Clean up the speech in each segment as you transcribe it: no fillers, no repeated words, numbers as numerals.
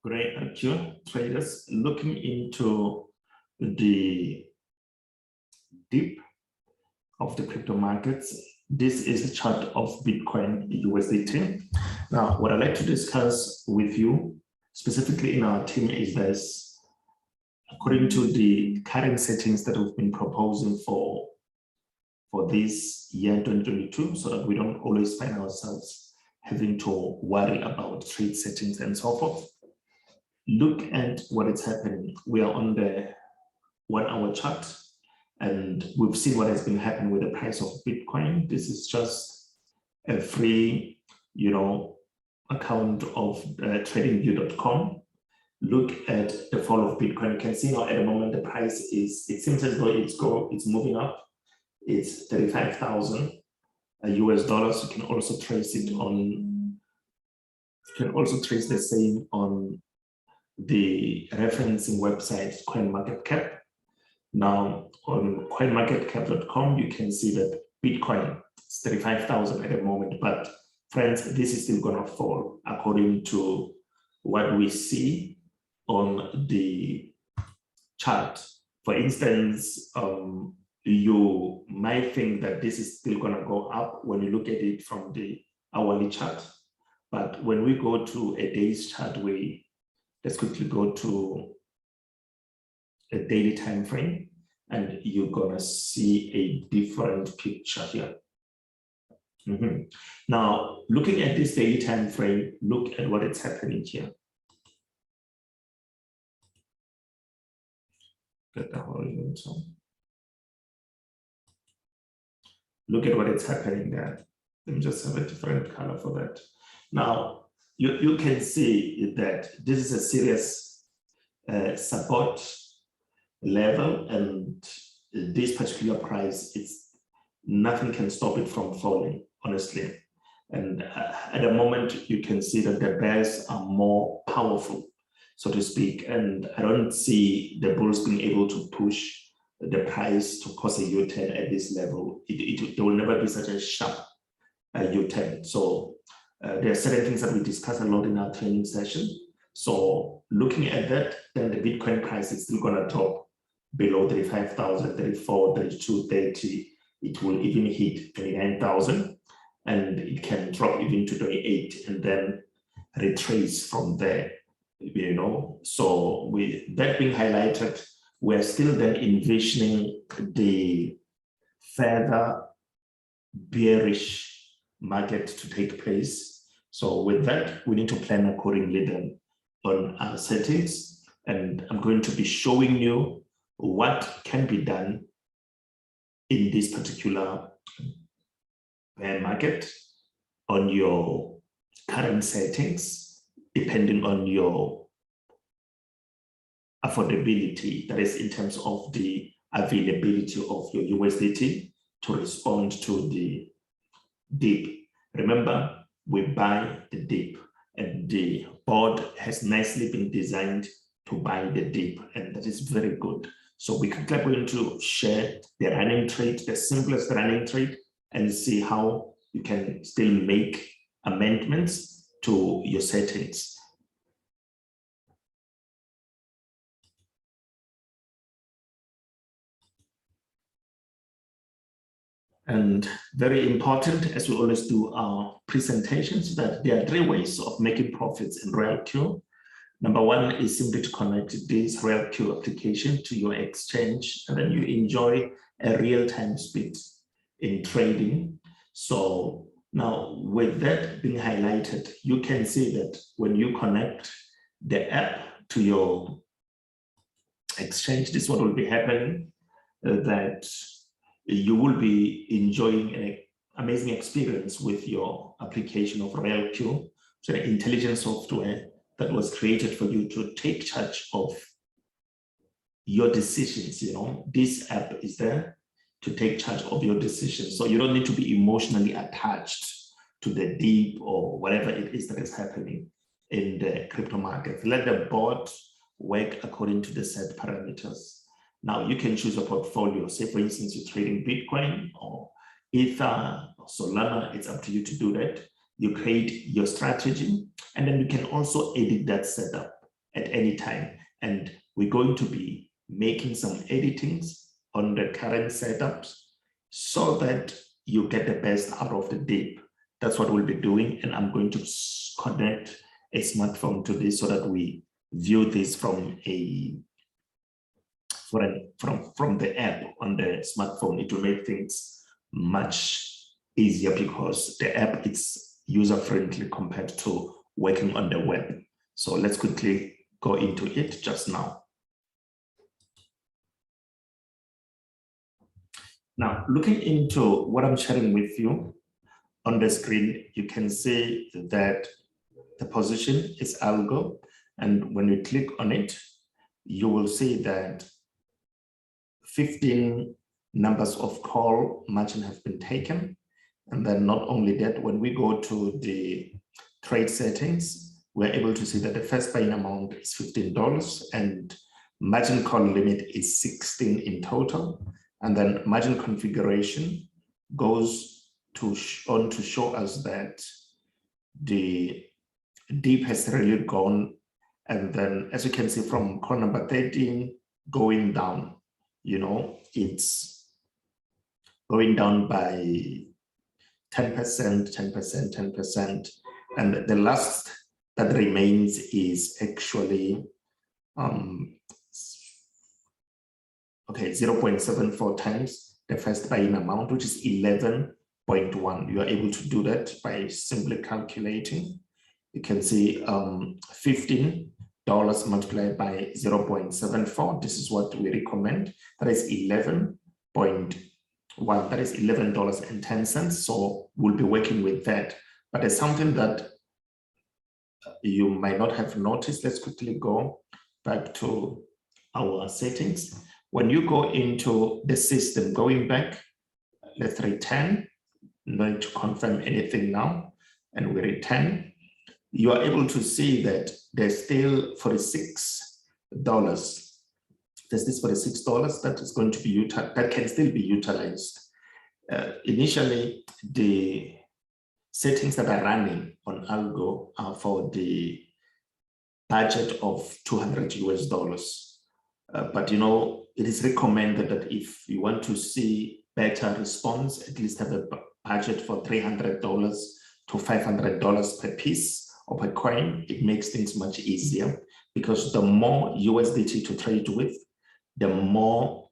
RoyalQ traders looking into the dip of the crypto markets. This is a chart of Bitcoin USDT. Now, what I'd like to discuss with you, specifically in our team, is this: according to the current settings that we've been proposing for this year 2022, so that we don't always find ourselves having to worry about trade settings and so forth. Look at what is happening. We are on the 1 hour chart, and we've seen what has been happening with the price of Bitcoin. This is just a free, account of tradingview.com. Look at the fall of Bitcoin. You can see now at the moment the price is, it seems as though it's moving up. It's 35,000 US dollars. You can also trace it on, you can also trace the same on the referencing website CoinMarketCap. Now on coinmarketcap.com, you can see that Bitcoin is 35,000 at the moment, but friends, this is still going to fall according to what we see on the chart. For instance, you might think that this is still going to go up when you look at it from the hourly chart, but when we go to a day's chart, let's quickly go to a daily time frame, and you're gonna see a different picture here. Now, looking at this daily time frame, look at what is happening here. Get the horizontal. Look at what is happening there. Let me just have a different color for that. Now, you can see that this is a serious support level, and this particular price, nothing can stop it from falling, honestly. And at the moment, you can see that the bears are more powerful, so to speak, and I don't see the bulls being able to push the price to cause a U-turn at this level. There will never be such a sharp U-turn. So there are certain things that we discuss a lot in our training session. So looking at that, then the Bitcoin price is still going to drop below 35,000, 34, 32, 30. It will even hit 29,000, and it can drop even to 28 and then retrace from there, So with that being highlighted, we're still then envisioning the further bearish market to take place. So with that, we need to plan accordingly then on our settings, and I'm going to be showing you what can be done in this particular bear market on your current settings, depending on your affordability, that is in terms of the availability of your USDT to respond to the dip. Remember, we buy the dip, and the board has nicely been designed to buy the dip, and that is very good. So we are going to share the running trade, the simplest running trade, and see how you can still make amendments to your settings. And very important, as we always do our presentations, that there are 3 ways of making profits in RoyalQ. Number 1 is simply to connect this RoyalQ application to your exchange, and then you enjoy a real-time speed in trading. So now with that being highlighted, you can see that when you connect the app to your exchange, this is what will be happening, that you will be enjoying an amazing experience with your application of RoyalQ, so the intelligent software that was created for you to take charge of your decisions. This app is there to take charge of your decisions. So you don't need to be emotionally attached to the dip or whatever it is that is happening in the crypto market. Let the board work according to the set parameters. Now you can choose a portfolio. Say, for instance, you're trading Bitcoin or Ether or Solana. It's up to you to do that. You create your strategy, and then you can also edit that setup. at any time. And we're going to be making some editings on the current setups so that you get the best out of the dip. That's what we'll be doing. And I'm going to connect a smartphone to this so that we view this from from the app on the smartphone. It will make things much easier because the app is user-friendly compared to working on the web. So let's quickly go into it just now. Now, looking into what I'm sharing with you on the screen, you can see that the position is algo. And when you click on it, you will see that 15 numbers of call margin have been taken. And then not only that, when we go to the trade settings, we're able to see that the first buying amount is $15 and margin call limit is 16 in total. And then margin configuration goes on to show us that the dip has really gone. And then as you can see from call number 13 going down, you know, it's going down by 10%, 10%, 10%. And the last that remains is actually, 0.74 times the first buying amount, which is 11.1. You are able to do that by simply calculating. You can see $15 multiplied by 0.74. This is what we recommend. That is 11.1. That is $11.10. So we'll be working with that. But there's something that you might not have noticed. Let's quickly go back to our settings. When you go into the system, going back, let's return. No need to confirm anything now. And we return. You are able to see that there's still $46. There's this $46 that is going to be that can still be utilized. Initially, the settings that are running on algo are for the budget of $200 US. But you know, it is recommended that if you want to see better response, at least have a budget for $300 to $500 per piece or per coin. It makes things much easier because the more USDT to trade with, the more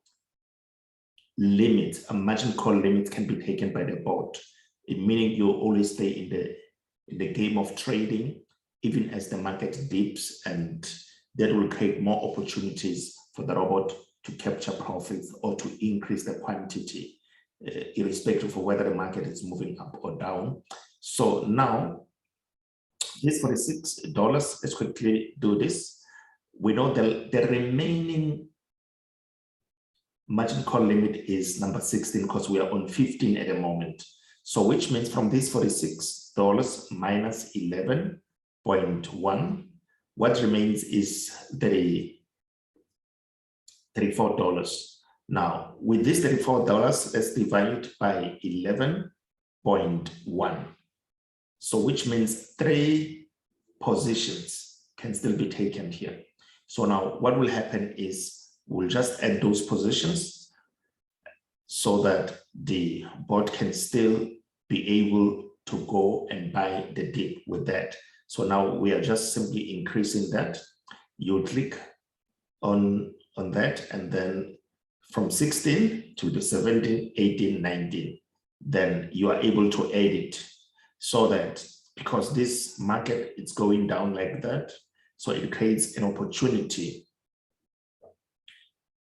limits, a margin call limit can be taken by the bot. Meaning you always stay in the game of trading, even as the market dips, and that will create more opportunities for the robot to capture profits or to increase the quantity, irrespective of whether the market is moving up or down. So now, this $46, let's quickly do this. We know the remaining margin call limit is number 16 because we are on 15 at the moment. So which means from this $46 minus 11.1, what remains is $34. Now, with this $34, let's divide it by 11.1. So which means 3 positions can still be taken here. So now what will happen is we'll just add those positions so that the bot can still be able to go and buy the dip with that. So now we are just simply increasing that. You click on that, and then from 16 to the 17, 18, 19, then you are able to edit so that because this market is going down like that, so it creates an opportunity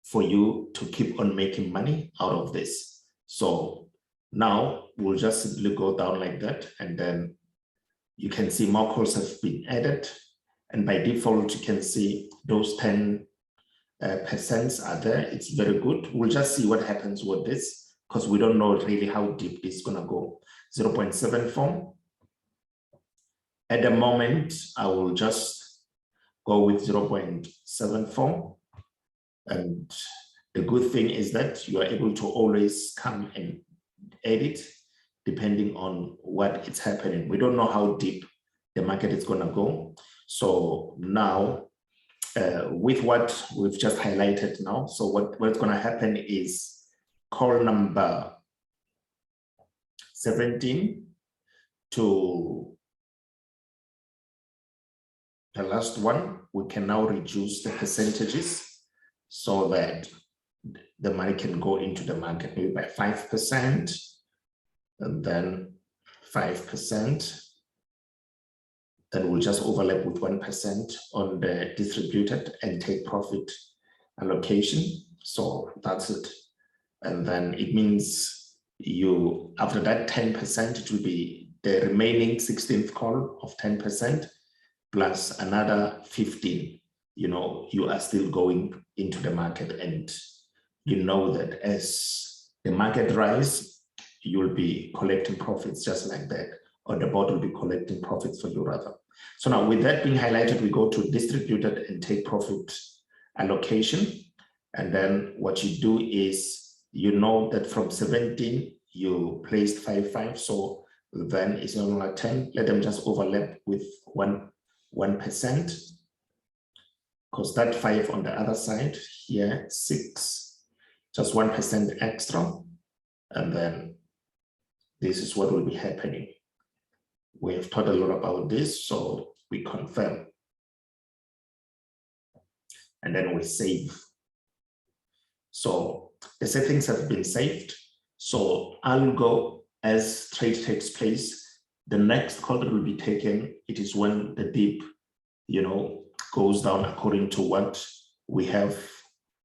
for you to keep on making money out of this. So now we'll just simply go down like that, and then you can see more calls have been added. And by default, you can see those 10% are there. It's very good. We'll just see what happens with this because we don't know really how deep this is going to go. 0.74. At the moment, I will just go with 0.74. And the good thing is that you are able to always come and edit depending on what is happening. We don't know how deep the market is going to go. So now with what we've just highlighted now. So what's going to happen is call number 17 to the last one, we can now reduce the percentages so that the money can go into the market maybe by 5% and then 5%. Then we'll just overlap with 1% on the distributed and take profit allocation. So that's it. And then it means you, after that 10%, it will be the remaining 16th call of 10% plus another 15. You know, you are still going into the market, and you know that as the market rise, you'll be collecting profits just like that, or the board will be collecting profits for you rather. So now with that being highlighted, we go to distributed and take profit allocation. And then what you do is, you know that from 17, you placed 5, so then it's no longer 10. Let them just overlap with 1%. Because that 5 on the other side here, 6, just 1% extra. And then this is what will be happening. We have taught a lot about this, so we confirm. And then we save. So the settings have been saved. So I'll go as trade takes place. The next call that will be taken, it is when the dip, you know, goes down according to what we have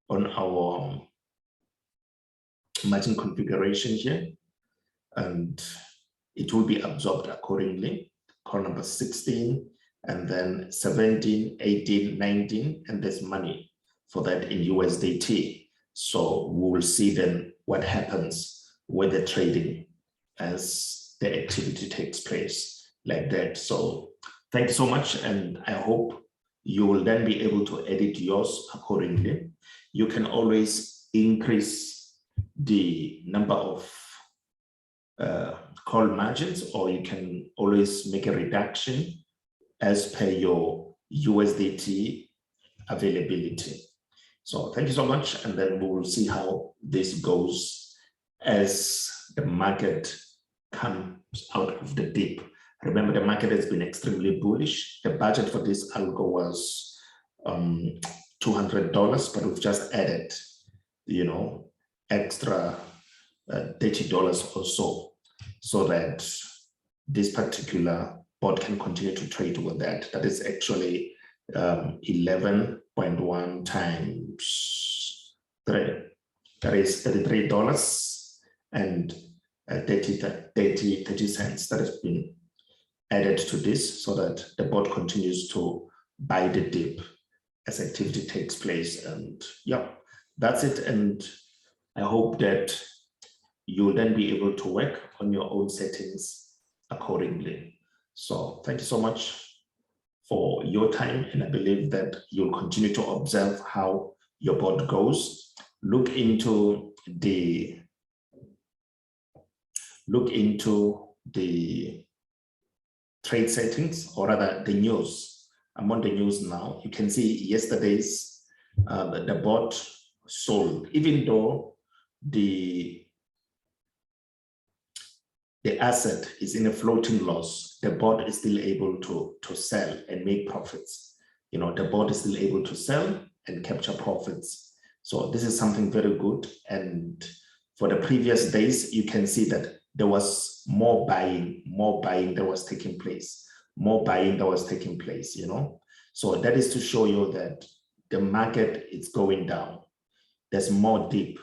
on our margin configuration here. And it will be absorbed accordingly. Call number 16, and then 17, 18, 19, and there's money for that in USDT. So we will see then what happens with the trading as the activity takes place like that. So thank you so much, and I hope you will then be able to edit yours accordingly. You can always increase the number of call margins, or you can always make a reduction as per your USDT availability. So thank you so much, and then we will see how this goes as the market comes out of the dip. Remember, the market has been extremely bullish. The budget for this algo was $200, but we've just added, you know, extra $30 or so that this particular bot can continue to trade with that. That is actually 11.1 times 3. That is $33 and 30 cents that has been added to this, so that the bot continues to buy the dip as activity takes place. And yeah, that's it. And I hope that you'll then be able to work on your own settings accordingly. So thank you so much for your time, and I believe that you'll continue to observe how your bot goes. Look into the trade settings, or rather the news. I'm on the news now. You can see yesterday's the bot sold, even though the asset is in a floating loss. The bot is still able to sell and make profits. You know, the bot is still able to sell and capture profits. So this is something very good. And for the previous days, you can see that there was more buying that was taking place, you know. So that is to show you that the market is going down. There's more dip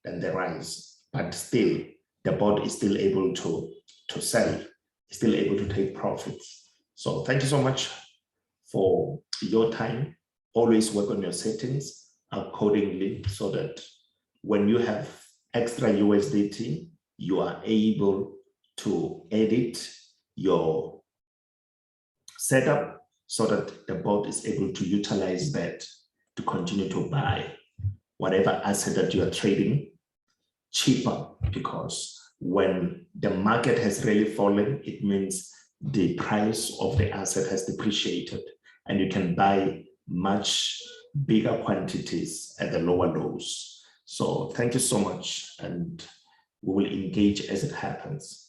than the rise, but still the bot is still able to sell, still able to take profits. So thank you so much for your time. Always work on your settings accordingly, so that when you have extra USDT, you are able to edit your setup so that the bot is able to utilize that to continue to buy whatever asset that you are trading cheaper. Because when the market has really fallen, it means the price of the asset has depreciated, and you can buy much bigger quantities at the lower lows. So thank you so much, and we will engage as it happens.